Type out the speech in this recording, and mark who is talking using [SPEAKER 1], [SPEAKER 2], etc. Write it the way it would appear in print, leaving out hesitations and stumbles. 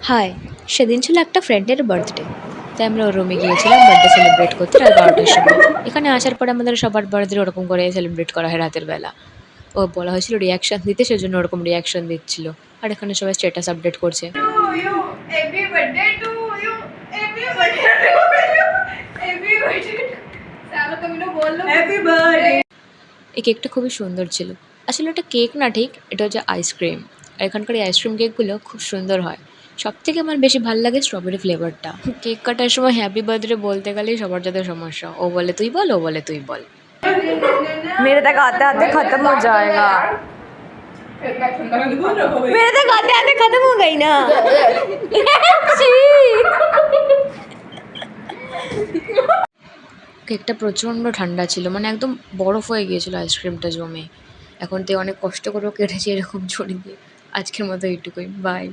[SPEAKER 1] High! সেদিন ছিল একটা ফ্রেন্ডের বার্থডে। তাই আমরা ওর রুমে গিয়েছিলাম বার্থডে সেলিব্রেট করতে রাত ১২টার সময়। এখানে আসার পরে আমাদের সবার বার্থডে ওরকম করে সেলিব্রেট করা হয় রাতের বেলা। ও বলা হয়েছিল রিঅ্যাকশন দিতে, সেজন্য ওরকম রিঅ্যাকশন দিচ্ছিল। আর এখানে সবাই স্ট্যাটাস আপডেট করছে।
[SPEAKER 2] you, happy birthday to you, happy birthday to you, happy birthday. चलो कभी ना बोल लो हैप्पी बर्थडे।
[SPEAKER 1] এই কেকটা খুবই সুন্দর ছিল। আসলে এটা কেক না ঠিক, এটা হচ্ছে আইসক্রিম। আর এখানকার এই আইসক্রিম কেকগুলো খুব সুন্দর হয়। সবথেকে আমার বেশি ভাল লাগে স্ট্রবেরি ফ্লেভারটা। কেক কাটার সময় হ্যাপি বার্থডে বলতে গেলেই সবার যাতে সমস্যা। ও বলে তুই বল, ও বলে তুই বল।
[SPEAKER 3] मेरे तक आते आते खत्म हो जाएगा। मेरे तक आते आते खत्म हो गई ना।
[SPEAKER 1] কেকটা প্রচণ্ড ঠান্ডা ছিল, মানে একদম বরফ হয়ে গিয়েছিল আইসক্রিমটা জমে। এখন তো অনেক কষ্ট করেও কেটেছি এরকম ছড়ি দিয়ে। আজকের মতো এইটুকুই, বাই।